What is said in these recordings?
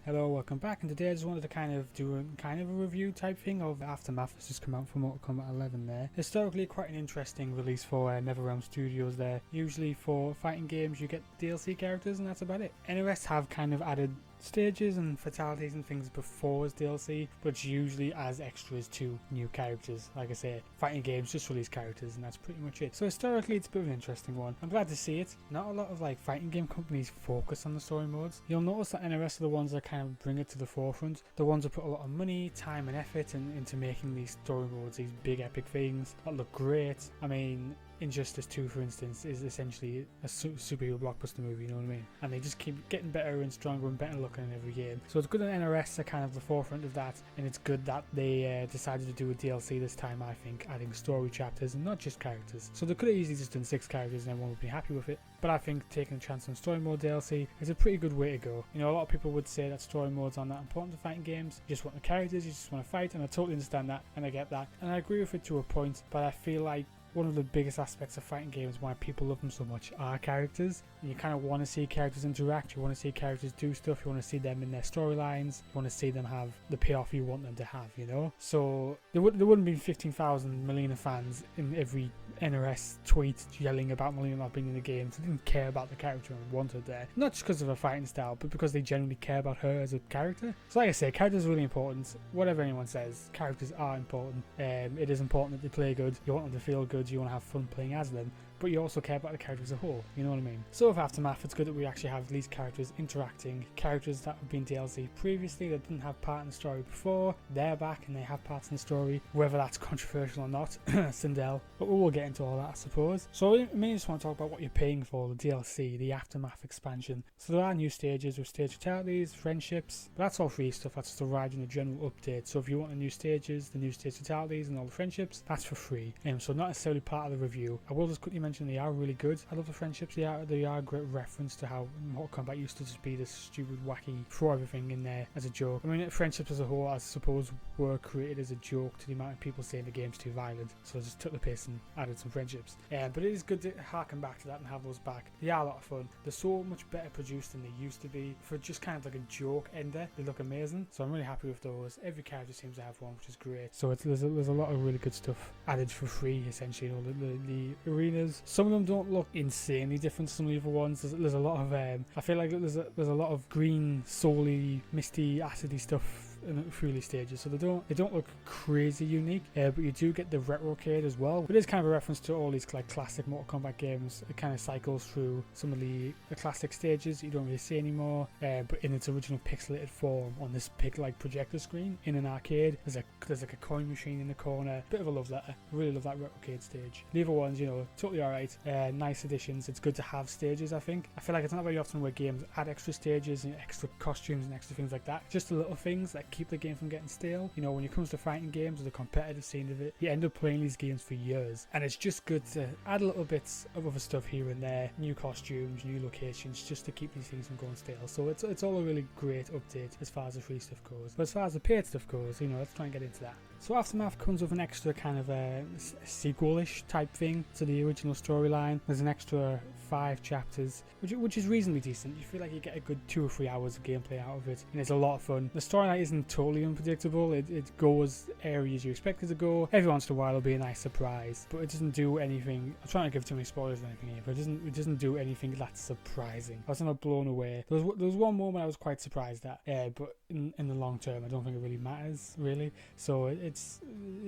Hello, welcome back, and today I just wanted to kind of do a review type thing of Aftermath that's just come out for Mortal Kombat 11 there. Historically quite an interesting release for NetherRealm Studios there. Usually for fighting games you get DLC characters and that's about it. NOS have kind of added stages and fatalities and things before as DLC, but usually as extras to new characters. Like I say, fighting games just release characters and that's pretty much it. So historically it's a bit of an interesting one. I'm glad to see it. Not a lot of like fighting game companies focus on the story modes. You'll notice that NOS are the ones that kind of bring it to the forefront. The ones that put a lot of money, time and effort into making these story modes, these big epic things that look great. I mean, Injustice 2 for instance is essentially a superhero blockbuster movie, you know what I mean? And they just keep getting better and stronger and better looking in every game. So it's good that NRS are kind of the forefront of that, and it's good that they decided to do a DLC this time, I think, adding story chapters and not just characters. So they could have easily just done 6 characters and everyone would be happy with it, but I think taking a chance on story mode DLC is a pretty good way to go. You know, a lot of people would say that story modes aren't that important to fighting games. You just want the characters, you just want to fight, and I totally understand that and I get that and I agree with it to a point, but I feel like one of the biggest aspects of fighting games, why people love them so much, are characters. You kind of want to see characters interact, you want to see characters do stuff, you want to see them in their storylines, you want to see them have the payoff you want them to have, you know? So there wouldn't be 15,000 million fans in every NRS tweet yelling about Millennium not being in the game. They didn't care about the character and wanted there. Not just because of her fighting style, but because they genuinely care about her as a character. So like I say, characters are really important. Whatever anyone says, characters are important. It is important that they play good. You want them to feel good, you want to have fun playing as them, but you also care about the character as a whole, you know what I mean? So with Aftermath, it's good that we actually have these characters interacting, characters that have been DLC previously that didn't have part in the story before, they're back and they have parts in the story, whether that's controversial or not, Sindel, but we will get into all that I suppose. So I mainly just want to talk about what you're paying for, the DLC, the Aftermath expansion. So there are new stages with stage fatalities, friendships, but that's all free stuff, that's just a ride in a general update. So if you want the new stages, the new stage fatalities and all the friendships, that's for free. So not necessarily part of the review. I will just quickly mention they are really good. I love the friendships. They are a great reference to how Mortal Kombat used to just be this stupid, wacky, throw everything in there as a joke. I mean, friendships as a whole, I suppose, were created as a joke to the amount of people saying the game's too violent. So I just took the piss and added some friendships. But it is good to harken back to that and have those back. They are a lot of fun. They're so much better produced than they used to be. For just kind of like a joke ender, they look amazing. So I'm really happy with those. Every character seems to have one, which is great. So there's a lot of really good stuff added for free, essentially. You know, the arenas. Some of them don't look insanely different to some of the other ones. There's a lot of I feel like there's a lot of green, soul-y, misty, acidy stuff through these stages, so they don't look crazy unique, but you do get the retrocade as well. It is kind of a reference to all these like classic Mortal Kombat games. It kind of cycles through some of the classic stages that you don't really see anymore, but in its original pixelated form on this big like projector screen in an arcade. There's like a coin machine in the corner. Bit of a love letter. I really love that retrocade stage. The other ones, you know, totally alright. Nice additions. It's good to have stages. I feel like it's not very often where games add extra stages and extra costumes and extra things like that. Just the little things that keep the game from getting stale. You know, when it comes to fighting games or the competitive scene of it, you end up playing these games for years, and it's just good to add little bits of other stuff here and there, new costumes, new locations, just to keep these things from going stale. So it's all a really great update as far as the free stuff goes. But as far as the paid stuff goes, you know, let's try and get into that. So Aftermath comes with an extra kind of a sequel-ish type thing to the original storyline. There's an extra 5 chapters, which is reasonably decent. You feel like you get a good 2 or 3 hours of gameplay out of it, and it's a lot of fun. The storyline isn't totally unpredictable. It goes areas you expect it to go. Every once in a while it'll be a nice surprise, but it doesn't do anything. I'm trying to give too many spoilers or anything here, but it doesn't do anything that's surprising. I was not blown away. There was one moment I was quite surprised at, but in the long term I don't think it really matters really. So it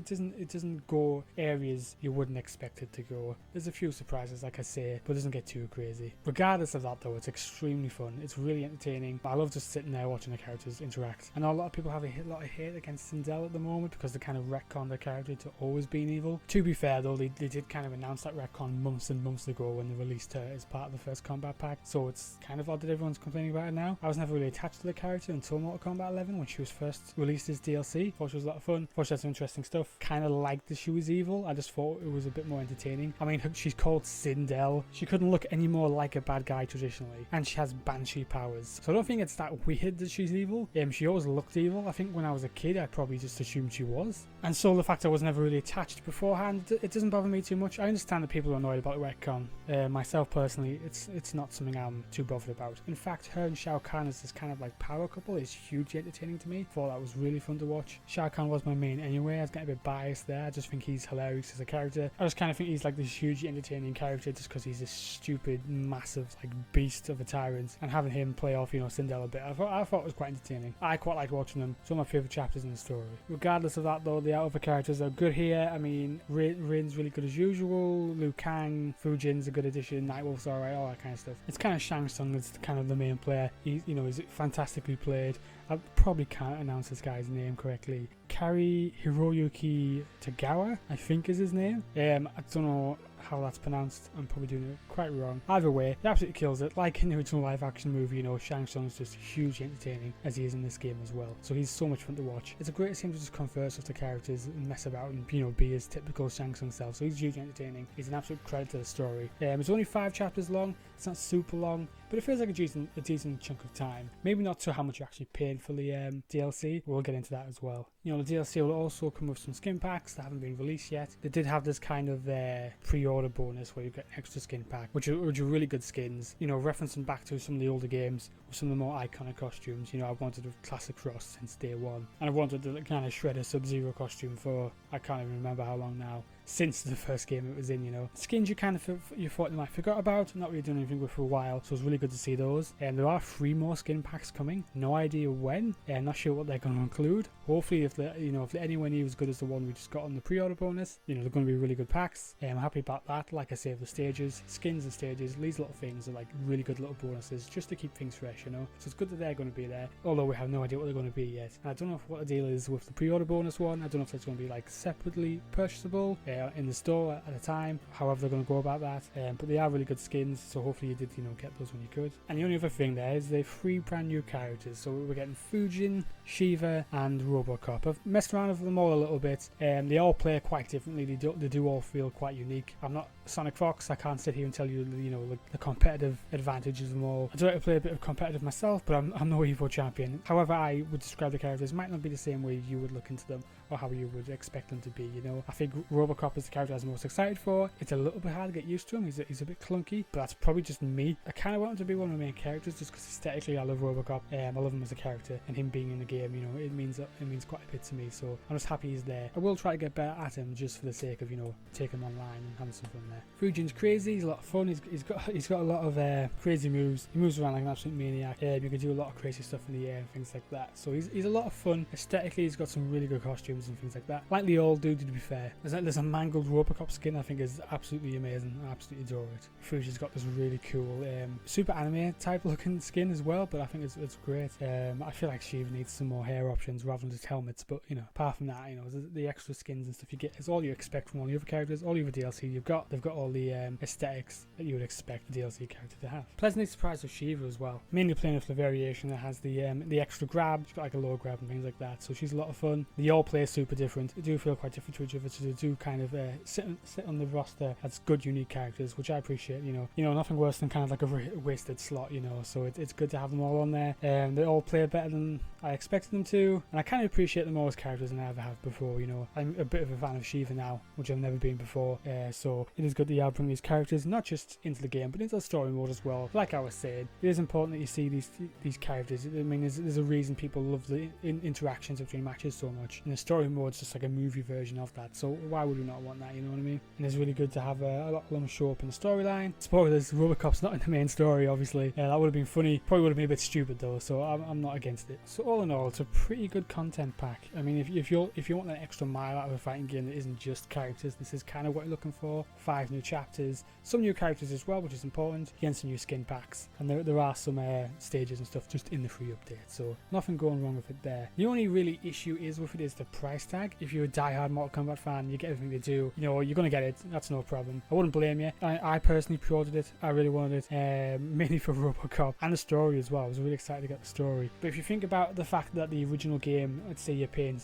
doesn't go areas you wouldn't expect it to go. There's a few surprises, like I say, but it doesn't get too crazy. Regardless of that though, it's extremely fun. It's really entertaining. I love just sitting there watching the characters interact. I know a lot of people have a lot of hate against Sindel at the moment because they kind of retcon their character to always being evil. To be fair though, they did kind of announce that retcon months and months ago when they released her as part of the first Kombat pack, so it's kind of odd that everyone's complaining about it now. I was never really attached to the character until Mortal Kombat 11 when she was first released as DLC. Thought she was a lot of fun. Thought she had some interesting stuff. Kind of liked that she was evil. I just thought it was a bit more entertaining. I mean, she's called Sindel. She couldn't look look any more like a bad guy traditionally, and she has banshee powers. So I don't think it's that weird that she's evil. She always looked evil. I think when I was a kid, I probably just assumed she was. And so the fact I was never really attached beforehand, it doesn't bother me too much. I understand that people are annoyed about the retcon. Myself personally, it's not something I'm too bothered about. In fact, her and Shao Kahn as this kind of like power couple is hugely entertaining to me. Thought that was really fun to watch. Shao Kahn was my main anyway. I was getting a bit biased there. I just think he's hilarious as a character. I just kind of think he's like this hugely entertaining character just because he's this stupid, massive like beast of a tyrant, and having him play off, Sindel a bit, I thought it was quite entertaining. I quite liked watching them. It's one of my favourite chapters in the story. Regardless of that though, the other characters are good here. I mean, Rain's really good as usual. Liu Kang, Fujin's a good addition. Nightwolf's alright, all that kind of stuff. It's kind of Shang Tsung that's kind of the main player. He's fantastically played. I probably can't announce this guy's name correctly. Kari Hiroyuki Tagawa, I think is his name. I don't know how that's pronounced. I'm probably doing it quite wrong. Either way, he absolutely kills it. Like in the original live action movie, Shang Tsung's just hugely entertaining as he is in this game as well. So he's so much fun to watch. It's a great scene to just converse with the characters and mess about and be his typical Shang Tsung self. So he's hugely entertaining. He's an absolute credit to the story. It's only 5 chapters long. It's not super long, but it feels like a decent chunk of time. Maybe not to how much you're actually paying for the DLC. We'll get into that as well. The DLC will also come with some skin packs that haven't been released yet. They did have this kind of pre-order bonus where you get an extra skin pack, which are really good skins. Referencing back to some of the older games with some of the more iconic costumes. I've wanted a classic Ross since day one, and I've wanted the kind of Shredder Sub-Zero costume for I can't even remember how long now. Since the first game it was in, skins you kind of you thought you might forgot about, not really doing anything with for a while, so it's really good to see those. And there are 3 more skin packs coming. No idea when. Not sure what they're going to include. Hopefully, if they're if they're anywhere near as good as the one we just got on the pre-order bonus, they're going to be really good packs. I'm happy about that. Like I say, the stages, skins and stages, these little things are like really good little bonuses just to keep things fresh. So it's good that they're going to be there. Although we have no idea what they're going to be yet. And I don't know what the deal is with the pre-order bonus one. I don't know if it's going to be like separately purchasable in the store at a time, however they're going to go about that, but they are really good skins, so hopefully you did get those when you could. And the only other thing there is the 3 brand new characters, so we're getting Fujin, Shiva and Robocop. I've messed around with them all a little bit, they all play quite differently. They do all feel quite unique. I'm not Sonic Fox, I can't sit here and tell you the competitive advantages of them all. I do like to play a bit of competitive myself, but I'm no Evo champion. However, I would describe the characters might not be the same way you would look into them or how you would expect them to be. I think Robocop is the character I was most excited for. It's a little bit hard to get used to him. He's a bit clunky, but that's probably just me. I kind of want him to be one of my main characters just because aesthetically I love Robocop. I love him as a character, and him being in the game, it means quite a bit to me. So I'm just happy he's there. I will try to get better at him just for the sake of taking him online and having some fun there. Fujin's crazy. He's a lot of fun. He's got a lot of crazy moves. He moves around like an absolute maniac. You can do a lot of crazy stuff in the air and things like that. So he's a lot of fun. Aesthetically, he's got some really good costumes and things like that. Like the old dude, to be fair. There's a mangled Robocop skin I think is absolutely amazing. I absolutely adore it. Fujin's got this really cool super anime type looking skin as well, but I think it's great. I feel like Shiva needs some more hair options rather than just helmets, but apart from that, the extra skins and stuff you get is all you expect from all the other characters. All the other DLC you've got, they've got all the aesthetics that you would expect a DLC character to have. Pleasantly surprised with Shiva as well. Mainly playing with the variation that has the extra grab. She's got like a low grab and things like that, so she's a lot of fun. They all play super different. They do feel quite different to each other, so they do kind of sit on the roster as good unique characters, which I appreciate. Nothing worse than kind of like a wasted slot, so it's good to have them all on there. They all play better than I expected them to, and I kind of appreciate them all as characters than I ever have before. I'm a bit of a fan of Shiva now, which I've never been before, so it is good that you bring these characters not just into the game but into the story mode as well. Like I was saying, it is important that you see these characters. I mean, there's a reason people love the interactions between matches so much, and the story mode's just like a movie version of that, so why would we not want that, you know what I mean? And it's really good to have a lot of them show up in the storyline. Spoilers, Robocop's not in the main story, obviously. That would have been funny, probably would have been a bit stupid though, so I'm not against it. So all in all, it's a pretty good content pack. I mean, if you want an extra mile out of a fighting game that isn't just characters, this is kind of what you're looking for. 5 new chapters, some new characters as well, which is important, again some new skin packs, and there are some stages and stuff just in the free update, so nothing going wrong with it there. The only really issue is with it is the price tag. If you're a die-hard Mortal Kombat fan, you get everything they do, you're going to get it, that's no problem. I wouldn't blame you. I personally pre-ordered it. I really wanted it, mainly for Robocop and the story as well. I was really excited to get the story. But if you think about the fact that the original game, let's say you're paying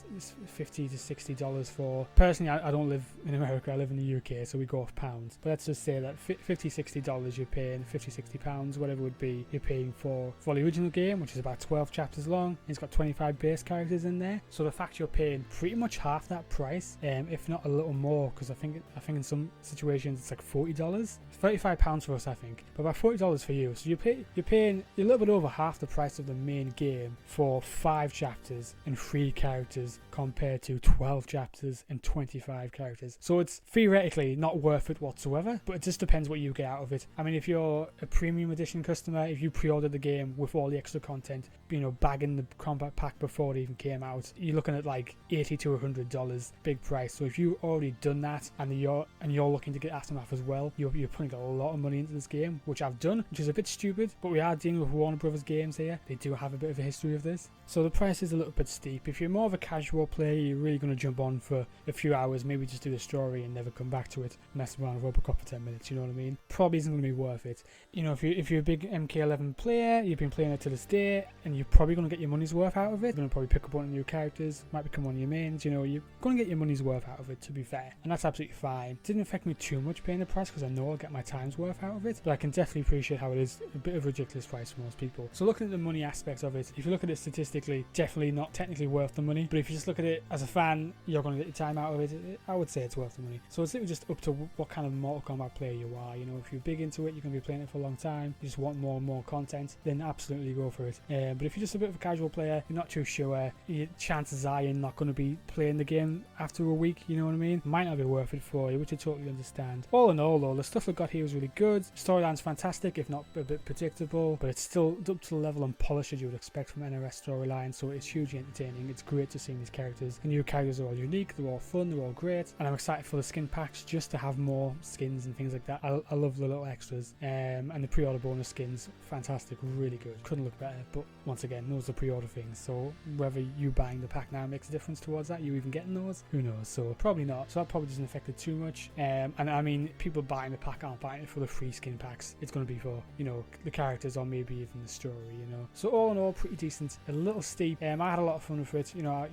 $50 to $60 for, personally I don't live in America, I live in the UK, so we go off pounds. £50. But let's just say that $50-60 you're paying, £50-60, whatever it would be, you're paying for the original game, which is about 12 chapters long. It's got 25 base characters in there. So the fact you're paying pretty much half that price, if not a little more, because I think in some situations it's like $40. £35 for us, I think, but about $40 for you. So you're paying a little bit over half the price of the main game for 5 chapters and 3 characters compared to 12 chapters and 25 characters. So it's theoretically not worth it whatsoever, but it just depends what you get out of it. I mean, if you're a premium edition customer, if you pre-ordered the game with all the extra content, you know, bagging the Kombat pack before it even came out, you're looking at like $80 to $100, big price. So if you already done that and you're looking to get Aftermath as well, you're putting a lot of money into this game, which I've done, which is a bit stupid, but we are dealing with Warner Brothers games here. They do have a bit of a history of this, so the price is a little bit steep. If you're more of a casual player, you're really going to jump on for a few hours, maybe just do the story and never come back to it, mess around with Robocop for 10 minutes, you know what I mean? Probably isn't going to be worth it. You know, if you're a big MK11 player, you've been playing it to this day, and you're probably going to get your money's worth out of it. You're going to probably pick up one of the new characters, might become one of your mains, you know, you're going to get your money's worth out of it, to be fair, and that's absolutely fine. It didn't affect me too much paying the price because I know I'll get my time's worth out of it, but I can definitely appreciate how it is a bit of a ridiculous price for most people. So looking at the money aspect of it, if you look at it statistically, definitely not technically worth the money, but if you just look at it as a fan, you're going to get your time out of it, I would say it's worth the money. So it's just up to what kind of Mortal Kombat player you are. You know, if you're big into it, you're going to be playing it for a long time, you just want more and more content, then absolutely go for it. But if you're just a bit of a casual player, you're not too sure, chances are you're not going to be playing the game after a week, you know what I mean? Might not be worth it for you, which I totally understand. All in all though, the stuff we got here was really good. Storyline's fantastic, if not a bit predictable, but it's still up to the level and polish that you would expect from NRS storyline, so it's hugely entertaining. It's great to see these characters. The new characters are all unique, they're all fun, they're all great, and I'm excited for the skin packs just to have more skins and things like that. I love the little extras, and the pre-order bonus skins, fantastic, really good. Couldn't look better, but once again, those are pre-order things, so whether you buying the pack now makes a difference towards that, you even getting those, who knows? So probably not. So that probably doesn't affect it too much. And I mean, people buying the pack aren't buying it for the free skin packs. It's going to be for, you know, the characters or maybe even the story, you know. So all in all, pretty decent. A little steep. I had a lot of fun with it. You know,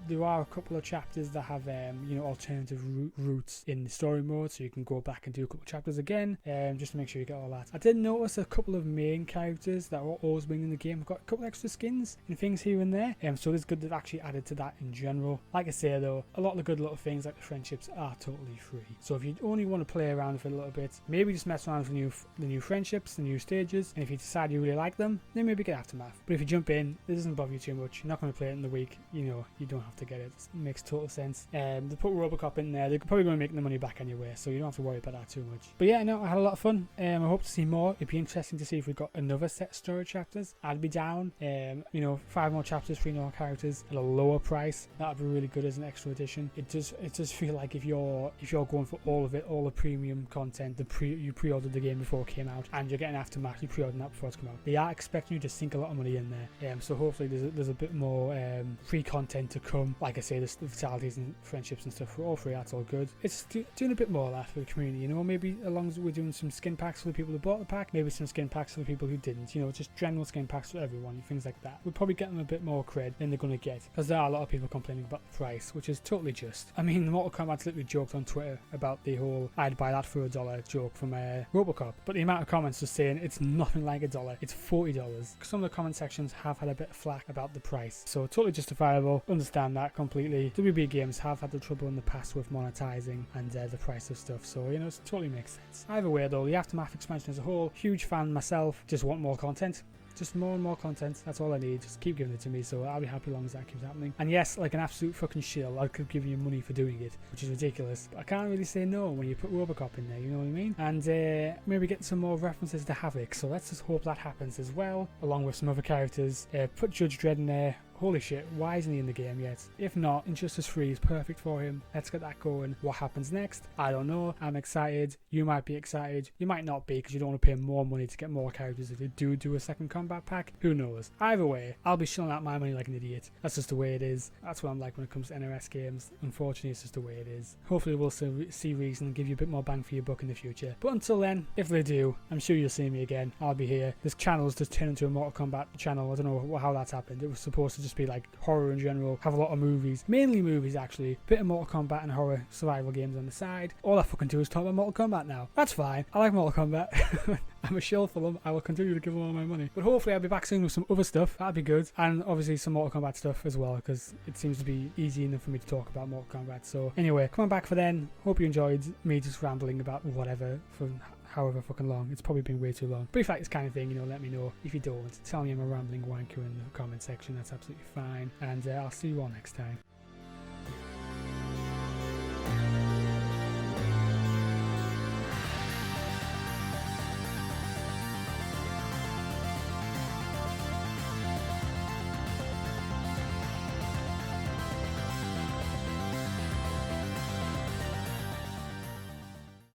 there are a couple of chapters that have, you know, alternative routes in the story mode, so you can go back and do a couple of chapters again, just to make sure you get all that. I did notice a couple of main characters that were always been in the game have got a couple extra skins and things here and there, so it's good they've actually added to that in general. Like I say though, a lot of the good little things like the friendships are totally free, so if you only want to play around with it a little bit, maybe just mess around with the new friendships, the new stages, and if you decide you really like them, then maybe get Aftermath. But if you jump in, it doesn't bother you too much, you're not going to play it in the week, you know, you don't have to get it. It makes total sense. They put Robocop in there, they're probably going to make the money back anyway, so you don't have to worry about that too much. But yeah, no, I had a lot of fun. I hope to see more. It'd be interesting to see if we got another set of story chapters. I'd be down. You know, 5 more chapters, 3 more characters at a lower price. That'd be really good as an extra edition. It does feel like if you're going for all of it, all the premium content, you pre-ordered the game before it came out, and you're getting Aftermath, you pre-ordered that before it's come out. They are expecting you to sink a lot of money in there. So hopefully there's a bit more free content to come. Like I say, the fatalities and friendships and stuff for all free. That's all good. It's doing a bit more of that for the community. You know, maybe as long as we're doing some skin packs for the people who bought the pack, maybe some skin packs for the people who didn't. You know, just general skin packs for everyone, things like that. We'll probably get them a bit more cred than they're going to get, because there are a lot of people complaining about the price, which is totally just. I mean, Mortal Kombat's literally joked on Twitter about the whole "I'd buy that for $1" joke from Robocop, but the amount of comments just saying it's nothing like $1, it's $40. Some of the comment sections have had a bit of flack about the price, so totally justifiable. Understand that completely. WB Games have had the trouble in the past with monetizing and the price of stuff, so you know, it totally makes sense. Either way though, the Aftermath expansion as a whole, huge fan myself, just want more content. Just more and more content, that's all I need. Just keep giving it to me, so I'll be happy as long as that keeps happening. And yes, like an absolute fucking shill, I could give you money for doing it, which is ridiculous, but I can't really say no when you put Robocop in there, you know what I mean? And maybe get some more references to Havoc, so let's just hope that happens as well, along with some other characters. Put Judge Dredd in there. Holy shit, why isn't he in the game yet? If not, Injustice 3 is perfect for him. Let's get that going. What happens next? I don't know. I'm excited. You might be excited. You might not be, because you don't want to pay more money to get more characters if you do a second Kombat pack? Who knows? Either way, I'll be shelling out my money like an idiot. That's just the way it is. That's what I'm like when it comes to NRS games. Unfortunately, it's just the way it is. Hopefully we'll see reason and give you a bit more bang for your buck in the future. But until then, if they do, I'm sure you'll see me again. I'll be here. This channel's just turned into a Mortal Kombat channel. I don't know how that's happened. It was supposed to just be like horror in general, have a lot of movies, mainly movies actually, bit of Mortal Kombat and horror survival games on the side. All I fucking do is talk about Mortal Kombat now. That's fine. I like Mortal Kombat. I'm a shill for them. I will continue to give them all my money. But hopefully I'll be back soon with some other stuff. That'd be good. And obviously some Mortal Kombat stuff as well, because it seems to be easy enough for me to talk about Mortal Kombat. So anyway, come on back for then. Hope you enjoyed me just rambling about whatever for however fucking long. It's probably been way too long. But if you like this kind of thing, you know, let me know. If you don't, tell me I'm a rambling wanker in the comment section. That's absolutely fine. And I'll see you all next time.